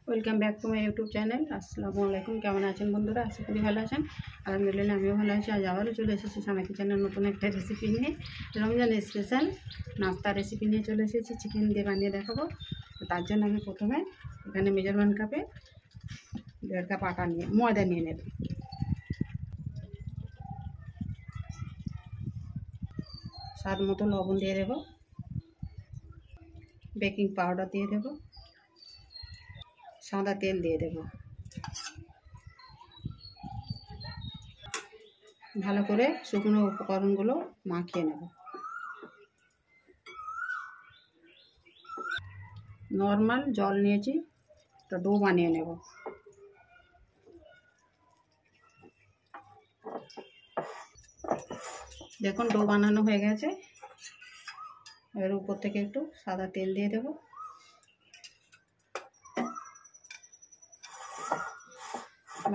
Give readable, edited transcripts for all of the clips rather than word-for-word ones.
Welcome back to my YouTube channel. আসসালামু আলাইকুম। কেমন আছেন বন্ধুরা? আশা করি ভালো আছেন। আলহামদুলিল্লাহ আমিও ভালো আছি। আজ আবারও চলে এসেছি সানা কিচেনের নতুন একটা রেসিপি নিয়ে, রমজান স্পেশাল নাস্তা রেসিপি নিয়ে চলে এসেছি। চিকেন দিয়ে বানিয়ে দেখাবো। তার জন্য আমি প্রথমে এখানে মেজারমেন্ট কাপে 1.5 কাপ আটা নিয়ে ময়দা নিয়ে নেব। স্বাদ মতো লবণ দিয়ে দেবো, বেকিং পাউডার দিয়ে দেবো, সাদা তেল দিয়ে দেবো। ভালো করে শুকনো উপকরণগুলো মাখিয়ে নেব। নর্মাল জল নিয়েছি, একটা ডো বানিয়ে নেব। দেখুন ডো বানানো হয়ে গেছে। এর উপর থেকে একটু সাদা তেল দিয়ে দেব।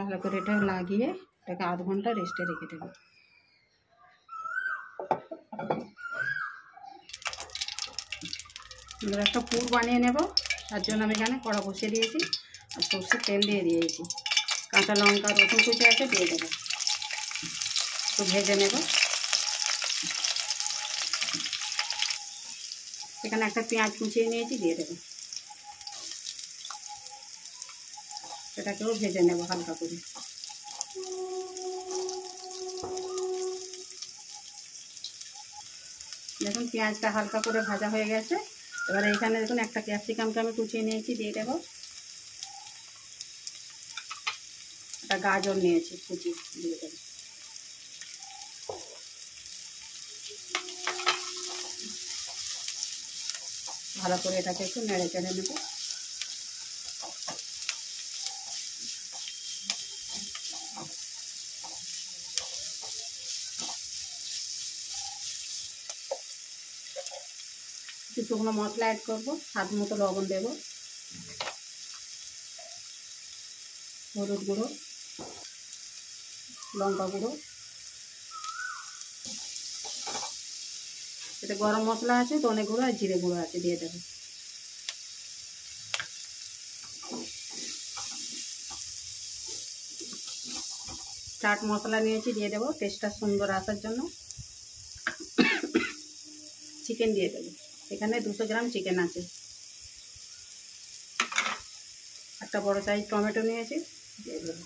ভালো করে এটা লাগিয়ে এটাকে আধ ঘন্টা রেস্টে রেখে দেব। এবার একটা পুর বানিয়ে নেব। তার জন্য আমি এখানে কড়া বসিয়ে দিয়েছি আর সর্ষের তেল দিয়ে দিয়েছি। কাঁচা লঙ্কা রসুন কুচি আছে দিয়ে দেবো, একটু ভেজে নেব। এখানে একটা পেঁয়াজ কুচিয়ে নিয়েছি, দিয়ে দেবো। এটাকেও ভেজে নেব হালকা করে। দেখুন পেঁয়াজটা হালকা করে ভাজা হয়ে গেছে। এবারে এখানে দেখুন একটা ক্যাপসিকামকে আমি কুচিয়ে নিয়েছি, দিয়ে দেবো। একটা গাজর নিয়েছি কুচি, দিয়ে দেবো। ভালো করে এটাকে একটু নেড়ে চেড়ে নেব। একটু শুকনো মশলা অ্যাড করবো, স্বাদ মতো লবণ দেব, হলুদ গুঁড়ো, লঙ্কা গুঁড়ো, এটা গরম মশলা আছে, ধনে গুঁড়ো আর জিরে গুঁড়ো আছে, দিয়ে দেবো। চাট মশলা নিয়েছি, দিয়ে দেবো টেস্টটা সুন্দর আসার জন্য। চিকেন দিয়ে দেবো। এখানে 200 গ্রাম চিকেন আছে। একটা বড় সাইজ টমেটো নিয়েছি, দিয়ে দেবো।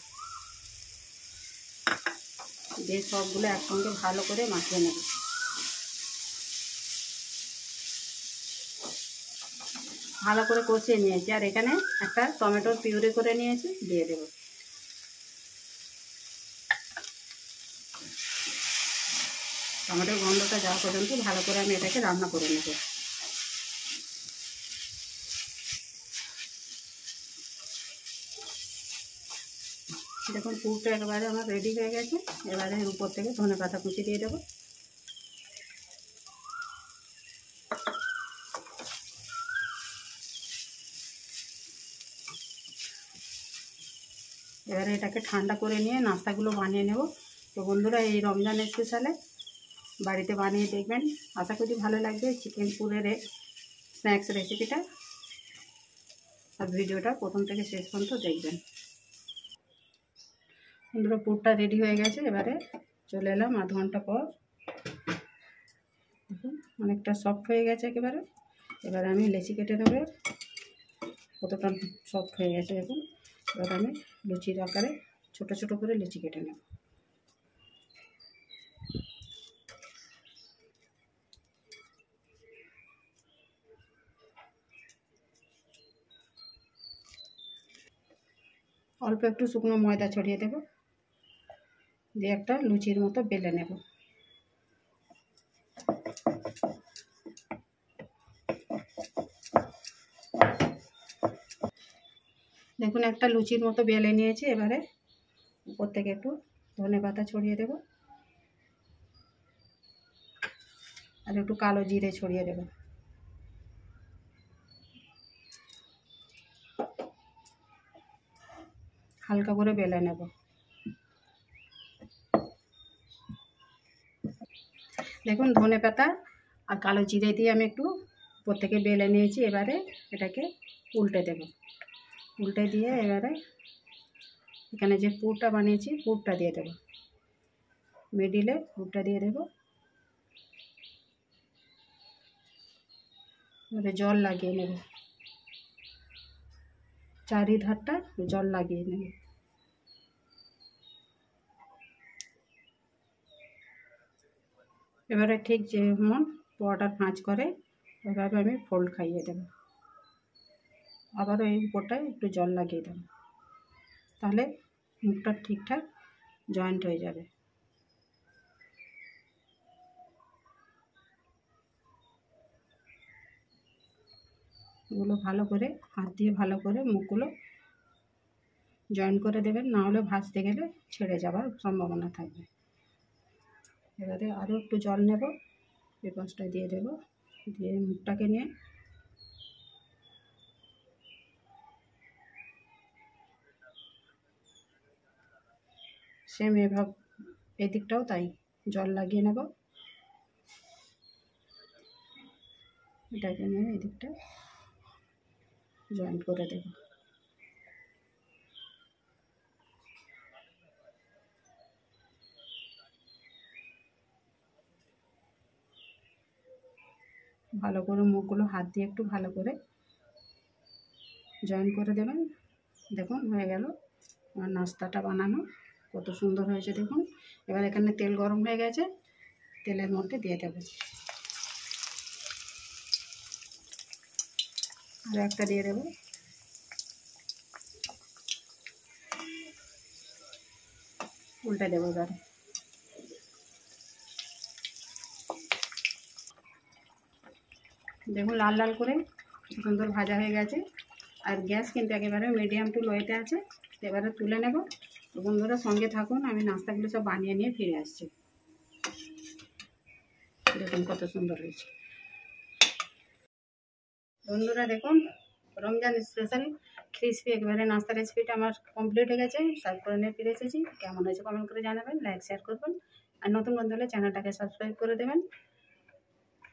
দিয়ে সবগুলো একসঙ্গে ভালো করে মাখিয়ে নেব। ভালো করে কষিয়ে নিয়েছি। আর এখানে একটা টমেটোর পিউরি করে নিয়েছি, দিয়ে দেবো। টমেটোর গন্ধটা যাওয়া পর্যন্ত ভালো করে আমি এটাকে রান্না করে নেব। দেখুন পুরটা একেবারে আমার রেডি হয়ে গেছে। এবারে এর উপর থেকে ধনেপাতা কুচি দিয়ে দেবো। এবারে এটাকে ঠান্ডা করে নিয়ে নাস্তাগুলো বানিয়ে নেব। তো বন্ধুরা এই রমজান স্পেশালে বাড়িতে বানিয়ে দেখবেন, আশা করি ভালো লাগবে চিকেন পুরের স্ন্যাক্স রেসিপিটা। আর ভিডিওটা প্রথম থেকে শেষ পর্যন্ত দেখবেন। বন্ধুরা পুরটা রেডি হয়ে গেছে। এবারে চলে এলাম আধ ঘন্টা পর। দেখুন অনেকটা সফট হয়ে গেছে একেবারে। এবারে আমি লেচি কেটে নেব। কতটা সফট হয়ে গেছে দেখুন। এবার আমি লুচির আকারে ছোট ছোট করে লুচি কেটে নেব। অল্প একটু শুকনো ময়দা ছড়িয়ে দেব, দিয়ে একটা লুচির মতো বেলে নেব। দেখুন একটা লুচির মতো বেলে নিয়েছি। এবারে উপর থেকে একটু ধনেপাতা ছড়িয়ে দেব আর একটু কালো জিরে ছড়িয়ে দেব। হালকা করে বেলে নেব। দেখুন ধনেপাতা আর কালো জিরে দিয়ে আমি একটু উপর থেকে বেলে নিয়েছি। এবারে এটাকে উল্টে দেব। উল্টে দিয়ে এবারে এখানে যে পুরটা বানিয়েছি পুরটা দিয়ে দেবো, মিডিলে পুরটা দিয়ে দেবো। এবারে জল লাগিয়ে নেব, চারিধারটা জল লাগিয়ে নেব। এবারে ঠিক যেমন পোয়াটার ভাঁজ করে ওইভাবে আমি ফোল্ড খাইয়ে দেব। আবারও এই উপরটায় একটু জল লাগিয়ে দেব, তাহলে মুখটা ঠিকঠাক জয়েন্ট হয়ে যাবে। এগুলো ভালো করে হাত দিয়ে ভালো করে মুখগুলো জয়েন করে দেবেন, না হলে ভাজতে গেলে ছেড়ে যাওয়ার সম্ভাবনা থাকবে। এবারে আরও একটু জল নেব, এই পাশটা দিয়ে দেবো, দিয়ে মুখটাকে নিয়ে সেম এভাবে এদিকটাও তাই জল লাগিয়ে নেব। এটাকে নিয়ে এদিকটা জয়েন্ট করে দেব। ভালো করে মুখগুলো হাত দিয়ে একটু ভালো করে জয়েন করে দেবেন। দেখুন হয়ে গেল আমার নাস্তাটা বানানো, কত সুন্দর হয়েছে দেখুন। এবার এখানে তেল গরম হয়ে গেছে, তেলের মধ্যে দিয়ে দেব। আর একটা দিয়ে দেব, উল্টে দেবো। এবারে দেখুন লাল লাল করে সুন্দর ভাজা হয়ে গেছে, আর গ্যাস কিন্তু একেবারে মিডিয়াম টু লোতে আছে। এবারে তুলে নেব। তো বন্ধুরা সঙ্গে থাকুন, আমি নাস্তাগুলো সব বানিয়ে নিয়ে ফিরে আসছি। দেখুন কত সুন্দর হয়েছে বন্ধুরা। দেখুন রমজান স্পেশাল ক্রিসপি একবারে নাস্তা রেসিপিটা আমার কমপ্লিট হয়ে গেছে, সার্ভ করে নিয়ে ফিরে এসেছি। কেমন হয়েছে কমেন্ট করে জানাবেন, লাইক শেয়ার করবেন, আর নতুন বন্ধু হলে চ্যানেলটাকে সাবস্ক্রাইব করে দেবেন।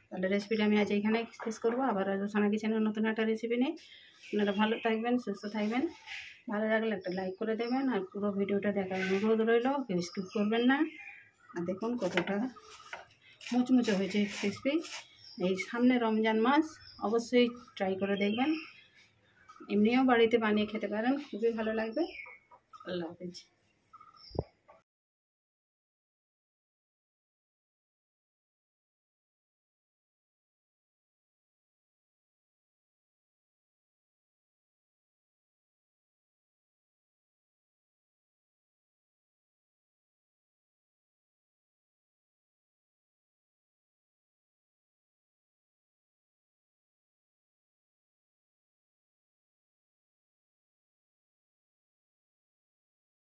তাহলে রেসিপিটা আমি আজ এইখানে শেষ করবো। আবার রোসানা কিচেনের নতুন একটা রেসিপি নিয়ে আপনারা ভালো থাকবেন, সুস্থ থাকবেন। ভালো লাগলে একটা লাইক করে দেবেন, আর পুরো ভিডিওটা দেখার অনুরোধ রইল, কেউ স্কিপ করবেন না। আর দেখুন কতটা মুচমুচে হয়েছে ক্রিসপি। এই সামনে রমজান মাস, অবশ্যই ট্রাই করে দেখবেন। এমনিও বাড়িতে বানিয়ে খেতে পারেন, খুবই ভালো লাগবে। আল্লাহ হাফেজ।